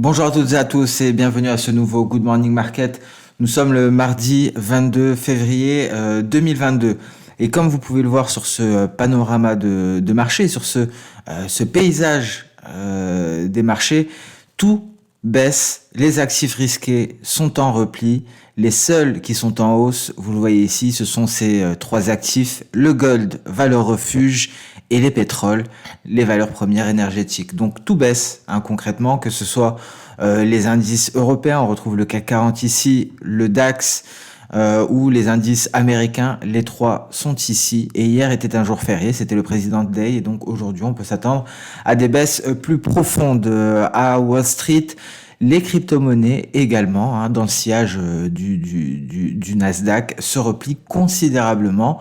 Bonjour à toutes et à tous et bienvenue à ce nouveau Good Morning Market. Nous sommes le mardi 22 février 2022. Et comme vous pouvez le voir sur ce panorama de marché, sur ce paysage des marchés, tout baisse, les actifs risqués sont en repli, les seuls qui sont en hausse, vous le voyez ici, ce sont ces trois actifs, le gold, valeur refuge, et les pétroles, les valeurs premières énergétiques. Donc tout baisse concrètement, que ce soit les indices européens, on retrouve le CAC 40 ici, le DAX ou les indices américains, les trois sont ici. Et hier était un jour férié, c'était le President Day, et donc aujourd'hui on peut s'attendre à des baisses plus profondes à Wall Street. Les crypto-monnaies également, dans le sillage du Nasdaq, se replient considérablement.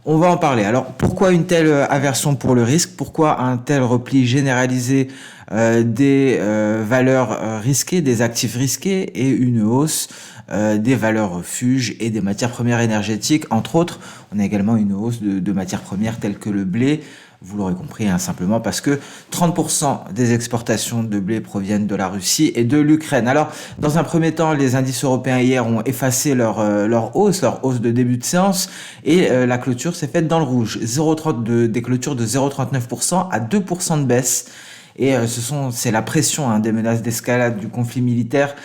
On va en parler. Alors, pourquoi une telle aversion pour le risque? Pourquoi un tel repli généralisé des valeurs risquées, des actifs risqués et une hausse des valeurs refuges et des matières premières énergétiques? Entre autres, on a également une hausse de matières premières telles que le blé. Vous l'aurez compris, simplement parce que 30% des exportations de blé proviennent de la Russie et de l'Ukraine. Alors, dans un premier temps, les indices européens hier ont effacé leur hausse de début de séance, et la clôture s'est faite dans le rouge. Des clôtures de 0,39% à 2% de baisse. Et c'est la pression des menaces d'escalade du conflit militaire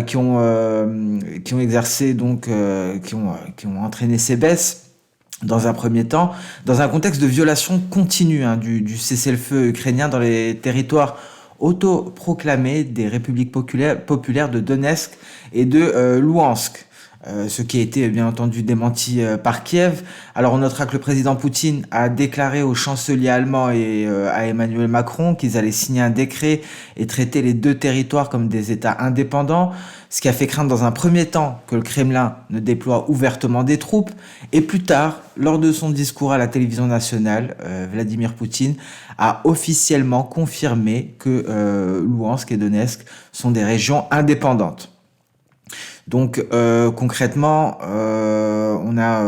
qui ont exercé qui ont entraîné ces baisses. Dans un premier temps, dans un contexte de violation continue du cessez-le-feu ukrainien dans les territoires autoproclamés des républiques populaires de Donetsk et de Louhansk. Ce qui a été bien entendu démenti par Kiev. Alors on notera que le président Poutine a déclaré au chancelier allemand et à Emmanuel Macron qu'ils allaient signer un décret et traiter les deux territoires comme des États indépendants, ce qui a fait craindre dans un premier temps que le Kremlin ne déploie ouvertement des troupes. Et plus tard, lors de son discours à la télévision nationale, Vladimir Poutine a officiellement confirmé que Louhansk et Donetsk sont des régions indépendantes. Donc concrètement, on a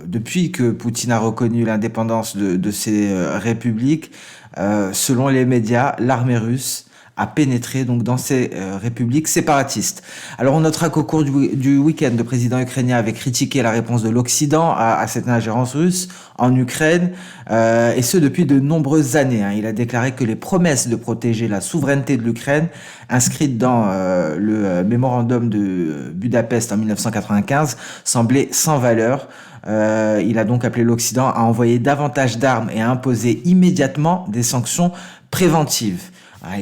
depuis que Poutine a reconnu l'indépendance de ces républiques, selon les médias, l'armée russe a pénétré donc dans ces républiques séparatistes. Alors on notera qu'au cours du week-end, le président ukrainien avait critiqué la réponse de l'Occident à cette ingérence russe en Ukraine, et ce depuis de nombreuses années. Il a déclaré que les promesses de protéger la souveraineté de l'Ukraine, inscrites dans le mémorandum de Budapest en 1995, semblaient sans valeur. Il a donc appelé l'Occident à envoyer davantage d'armes et à imposer immédiatement des sanctions préventives.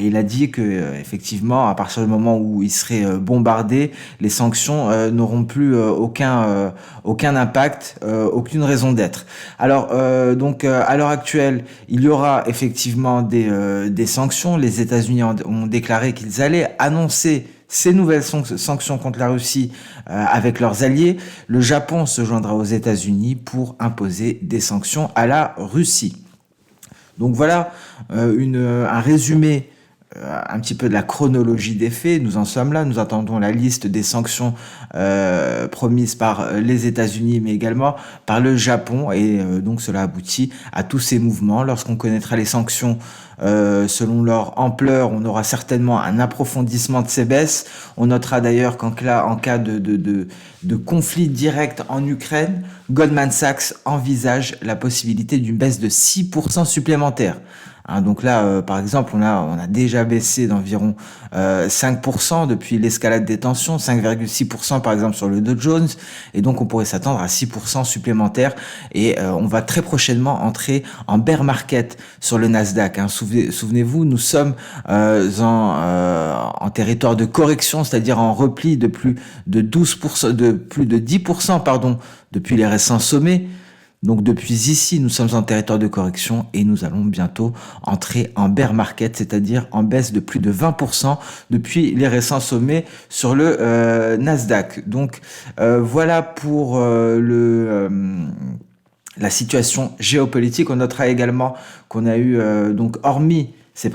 Il a dit que effectivement, à partir du moment où il serait bombardé, les sanctions n'auront plus aucun impact, aucune raison d'être. Alors à l'heure actuelle, il y aura effectivement des sanctions. Les États-Unis ont déclaré qu'ils allaient annoncer ces nouvelles sanctions contre la Russie avec leurs alliés. Le Japon se joindra aux États-Unis pour imposer des sanctions à la Russie. Donc voilà un résumé un petit peu de la chronologie des faits. Nous en sommes là, nous attendons la liste des sanctions promises par les États-Unis, mais également par le Japon, et donc cela aboutit à tous ces mouvements. Lorsqu'on connaîtra les sanctions selon leur ampleur, on aura certainement un approfondissement de ces baisses. On notera d'ailleurs qu'en cas de conflit direct en Ukraine, Goldman Sachs envisage la possibilité d'une baisse de 6% supplémentaire. Donc là, par exemple, on a déjà baissé d'environ 5% depuis l'escalade des tensions, 5,6% par exemple sur le Dow Jones, et donc on pourrait s'attendre à 6% supplémentaires, et on va très prochainement entrer en bear market sur le Nasdaq. Souvenez-vous, nous sommes en territoire de correction, c'est-à-dire en repli de plus de 10%, pardon, depuis les récents sommets. Donc depuis ici, nous sommes en territoire de correction et nous allons bientôt entrer en bear market, c'est-à-dire en baisse de plus de 20% depuis les récents sommets sur le Nasdaq. Donc voilà pour la situation géopolitique. On notera également qu'on a eu, donc hormis ces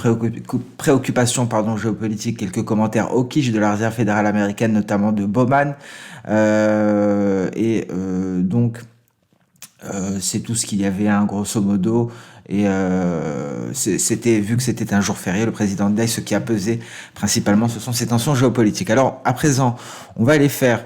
préoccupations géopolitiques, quelques commentaires au quiche de la Réserve fédérale américaine, notamment de Bowman. Donc c'est tout ce qu'il y avait, grosso modo. et c'était vu que c'était un jour férié, le président DAI, ce qui a pesé principalement, ce sont ces tensions géopolitiques. Alors à présent, on va aller faire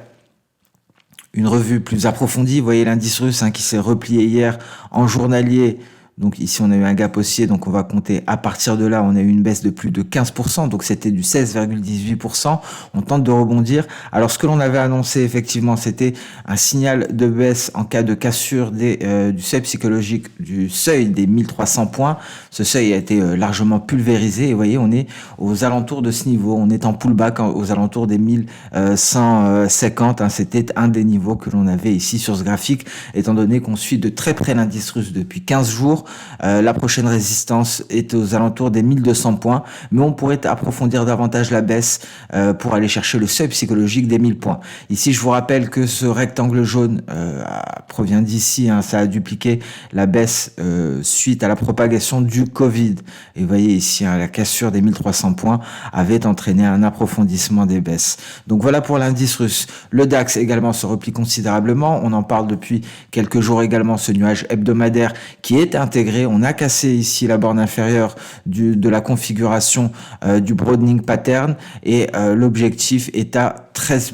une revue plus approfondie. Vous voyez l'indice russe qui s'est replié hier en journalier. Donc ici, on a eu un gap haussier, donc on va compter à partir de là, on a eu une baisse de plus de 15%, donc c'était du 16,18%. On tente de rebondir. Alors ce que l'on avait annoncé, effectivement, c'était un signal de baisse en cas de cassure du seuil psychologique, du seuil des 1300 points. Ce seuil a été largement pulvérisé et vous voyez, on est aux alentours de ce niveau. On est en pullback aux alentours des 1150. C'était un des niveaux que l'on avait ici sur ce graphique, étant donné qu'on suit de très près l'indice russe depuis 15 jours. La prochaine résistance est aux alentours des 1200 points, mais on pourrait approfondir davantage la baisse pour aller chercher le seuil psychologique des 1000 points. Ici, je vous rappelle que ce rectangle jaune provient d'ici, ça a dupliqué la baisse suite à la propagation du Covid. Et vous voyez ici, la cassure des 1300 points avait entraîné un approfondissement des baisses. Donc voilà pour l'indice russe. Le DAX également se replie considérablement. On en parle depuis quelques jours également, ce nuage hebdomadaire qui est intégré. On a cassé ici la borne inférieure de la configuration du broadening pattern et l'objectif est à 13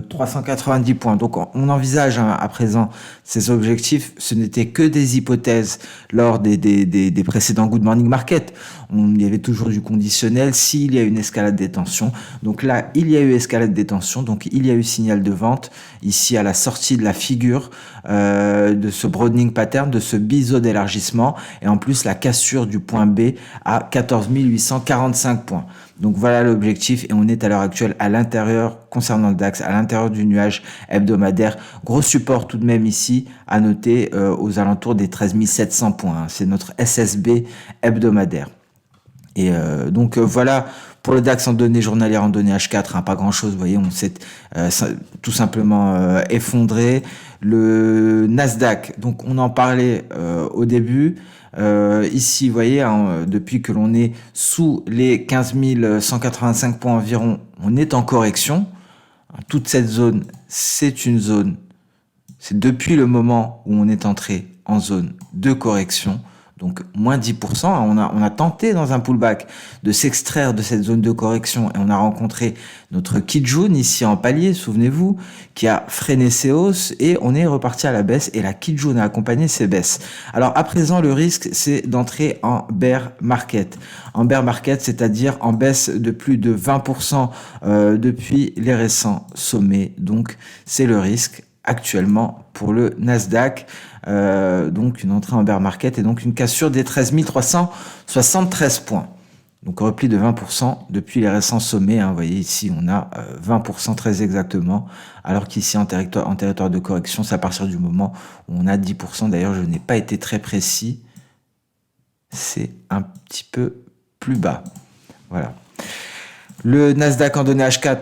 390 points. Donc on envisage à présent ces objectifs. Ce n'était que des hypothèses lors des précédents Good Morning Market. Il y avait toujours du conditionnel s'il y a une escalade des tensions. Donc là, il y a eu escalade des tensions, donc il y a eu signal de vente ici à la sortie de la figure de ce broadening pattern, de ce biseau d'élargissement et en plus la cassure du point B à 14 845 points. Donc voilà l'objectif et on est à l'heure actuelle à l'intérieur, concernant le DAX, à l'intérieur du nuage hebdomadaire. Gros support tout de même ici à noter aux alentours des 13 700 points. C'est notre SSB hebdomadaire. Et donc voilà pour le DAX en données journalières, en données H4, pas grand chose, vous voyez, on s'est tout simplement effondré. Le Nasdaq, donc on en parlait au début, ici vous voyez, depuis que l'on est sous les 15 185 points environ, on est en correction. Toute cette zone, c'est une zone, c'est depuis le moment où on est entré en zone de correction. Donc moins 10%, on a tenté dans un pullback de s'extraire de cette zone de correction et on a rencontré notre Kijun ici en palier, souvenez-vous, qui a freiné ses hausses et on est reparti à la baisse et la Kijun a accompagné ces baisses. Alors à présent, le risque, c'est d'entrer en bear market. En bear market, c'est-à-dire en baisse de plus de 20% depuis les récents sommets. Donc c'est le risque actuellement pour le Nasdaq. Donc une entrée en bear market et donc une cassure des 13 373 points. Donc repli de 20% depuis les récents sommets. Vous voyez ici, on a 20% très exactement, alors qu'ici en territoire de correction, c'est à partir du moment où on a 10%. D'ailleurs, je n'ai pas été très précis. C'est un petit peu plus bas. Voilà. Le Nasdaq en données H4,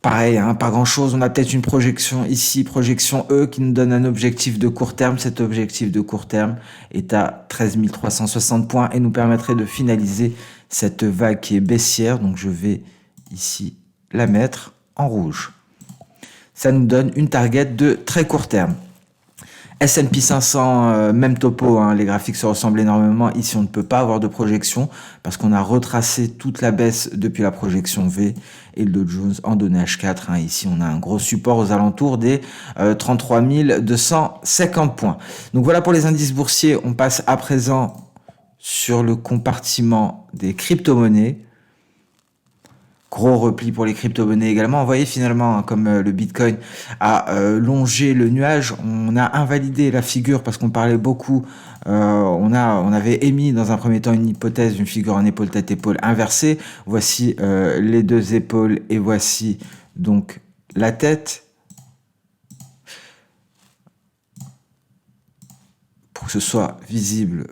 pareil, pas grand-chose. On a peut-être une projection ici, projection E, qui nous donne un objectif de court terme. Cet objectif de court terme est à 13 360 points et nous permettrait de finaliser cette vague qui est baissière. Donc je vais ici la mettre en rouge. Ça nous donne une target de très court terme. S&P 500, même topo, les graphiques se ressemblent énormément. Ici, on ne peut pas avoir de projection parce qu'on a retracé toute la baisse depuis la projection V et le Dow Jones en données H4. Ici, on a un gros support aux alentours des 33 250 points. Donc voilà pour les indices boursiers. On passe à présent sur le compartiment des crypto-monnaies. Gros repli pour les crypto-monnaies également. Vous voyez finalement, comme le Bitcoin a longé le nuage, on a invalidé la figure parce qu'on parlait beaucoup. On avait émis dans un premier temps une hypothèse, une figure en épaule tête-épaule inversée. Voici les deux épaules et voici donc la tête. Pour que ce soit visible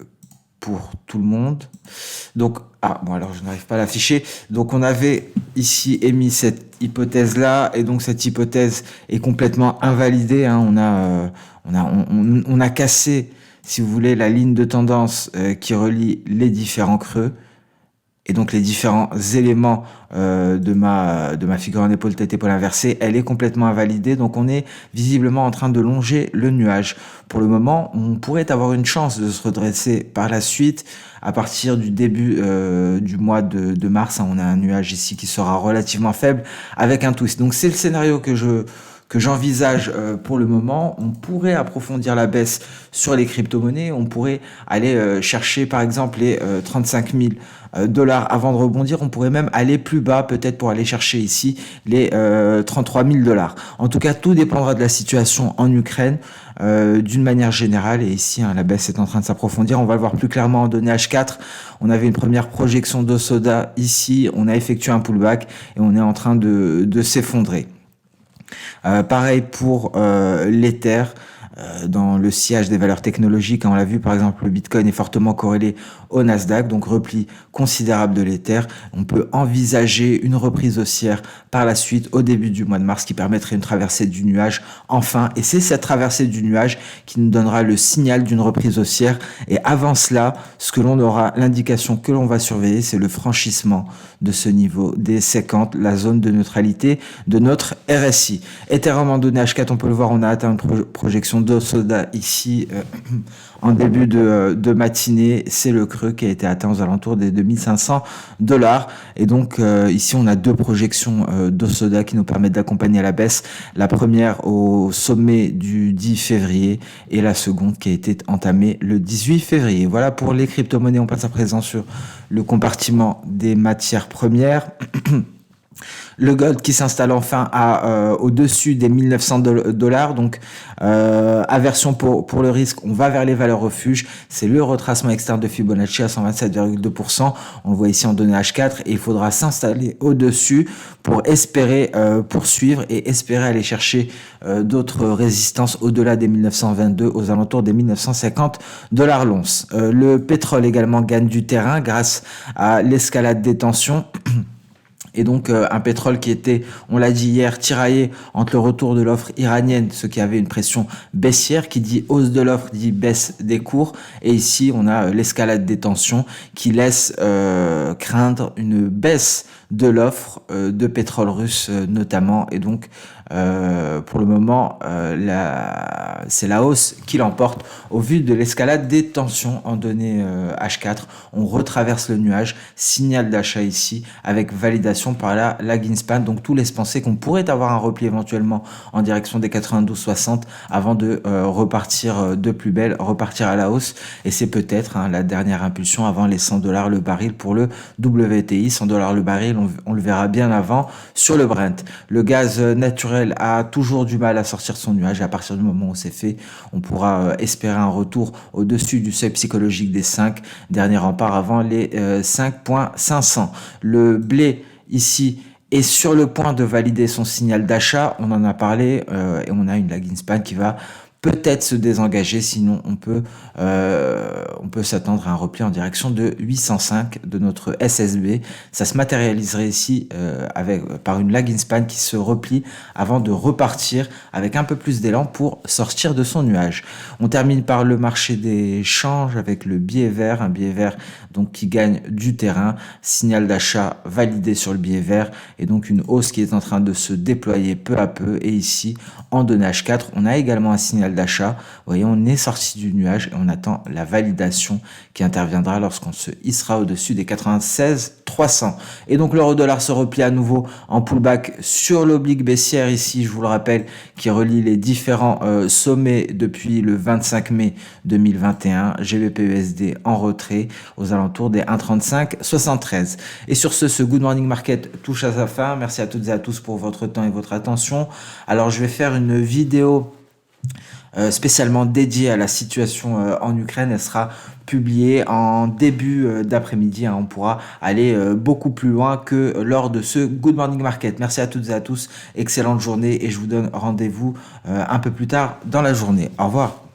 pour tout le monde. Donc, alors je n'arrive pas à l'afficher. Donc, on avait ici émis cette hypothèse-là, et donc cette hypothèse est complètement invalidée. On a cassé, si vous voulez, la ligne de tendance qui relie les différents creux. Et donc les différents éléments de ma figure en épaule tête épaule inversée, elle est complètement invalidée. Donc on est visiblement en train de longer le nuage. Pour le moment, on pourrait avoir une chance de se redresser par la suite. À partir du début du mois de mars, hein, on a un nuage ici qui sera relativement faible avec un twist. Donc c'est le scénario que j'envisage pour le moment. On pourrait approfondir la baisse sur les crypto-monnaies. On pourrait aller chercher par exemple les 35 000 dollars avant de rebondir. On pourrait même aller plus bas peut-être pour aller chercher ici les 33 000 dollars. En tout cas, tout dépendra de la situation en Ukraine d'une manière générale. Et ici, hein, la baisse est en train de s'approfondir. On va le voir plus clairement en données H4. On avait une première projection d'Osoda ici. On a effectué un pullback et on est en train de s'effondrer. Pareil pour l'Ether. Dans le sillage des valeurs technologiques, on l'a vu par exemple, le Bitcoin est fortement corrélé au Nasdaq, donc repli considérable de l'Ether. On peut envisager une reprise haussière par la suite au début du mois de mars qui permettrait une traversée du nuage enfin, et c'est cette traversée du nuage qui nous donnera le signal d'une reprise haussière. Et avant cela, ce que l'on aura, l'indication que l'on va surveiller, c'est le franchissement de ce niveau des 50, la zone de neutralité de notre RSI. Ethereum en données H4, on peut le voir, on a atteint une projection d'Osoda ici en début de matinée. C'est le creux qui a été atteint aux alentours des 2500 dollars. Et donc ici, on a deux projections d'Osoda qui nous permettent d'accompagner la baisse. La première au sommet du 10 février et la seconde qui a été entamée le 18 février. Voilà pour les crypto-monnaies. On passe à présent sur le compartiment des matières premières. Le gold qui s'installe enfin au-dessus des 1900 dollars. Donc, aversion pour le risque, on va vers les valeurs refuges. C'est le retracement externe de Fibonacci à 127,2%. On le voit ici en données H4 et il faudra s'installer au-dessus pour espérer poursuivre et espérer aller chercher d'autres résistances au-delà des 1922, aux alentours des 1950 dollars l'once. Le pétrole également gagne du terrain grâce à l'escalade des tensions. Et donc un pétrole qui était, on l'a dit hier, tiraillé entre le retour de l'offre iranienne, ce qui avait une pression baissière, qui dit hausse de l'offre, dit baisse des cours. Et ici, on a l'escalade des tensions qui laisse craindre une baisse de l'offre de pétrole russe notamment. Et donc, pour le moment, c'est la hausse qui l'emporte au vu de l'escalade des tensions en données H4. On retraverse le nuage, signal d'achat ici avec validation par la lagging span. Donc tout laisse penser qu'on pourrait avoir un repli éventuellement en direction des 92,60 avant de repartir de plus belle, repartir à la hausse. Et c'est peut-être la dernière impulsion avant les 100 dollars le baril pour le WTI. 100 dollars le baril, on le verra bien avant sur le Brent. Le gaz naturel a toujours du mal à sortir son nuage et à partir du moment où c'est fait, on pourra espérer un retour au-dessus du seuil psychologique des 5, dernier rempart avant les 5,500. Le blé ici est sur le point de valider son signal d'achat, on en a parlé et on a une lagging span qui va peut-être se désengager, sinon on peut s'attendre à un repli en direction de 805 de notre SSB. Ça se matérialiserait ici par une lagging span qui se replie avant de repartir avec un peu plus d'élan pour sortir de son nuage. On termine par le marché des changes avec le billet vert, un billet vert donc qui gagne du terrain, signal d'achat validé sur le billet vert et donc une hausse qui est en train de se déployer peu à peu. Et ici en données H4, on a également un signal d'achat. Vous voyez, on est sorti du nuage et on attend la validation qui interviendra lorsqu'on se hissera au-dessus des 96 300. Et donc l'euro-dollar se replie à nouveau en pullback sur l'oblique baissière ici, je vous le rappelle, qui relie les différents sommets depuis le 25 mai 2021. GBP/USD en retrait aux alentours des 1,3573. Et sur ce Good Morning Market touche à sa fin. Merci à toutes et à tous pour votre temps et votre attention. Alors je vais faire une vidéo spécialement dédiée à la situation en Ukraine. Elle sera publiée en début d'après-midi. On pourra aller beaucoup plus loin que lors de ce Good Morning Market. Merci à toutes et à tous. Excellente journée et je vous donne rendez-vous un peu plus tard dans la journée. Au revoir.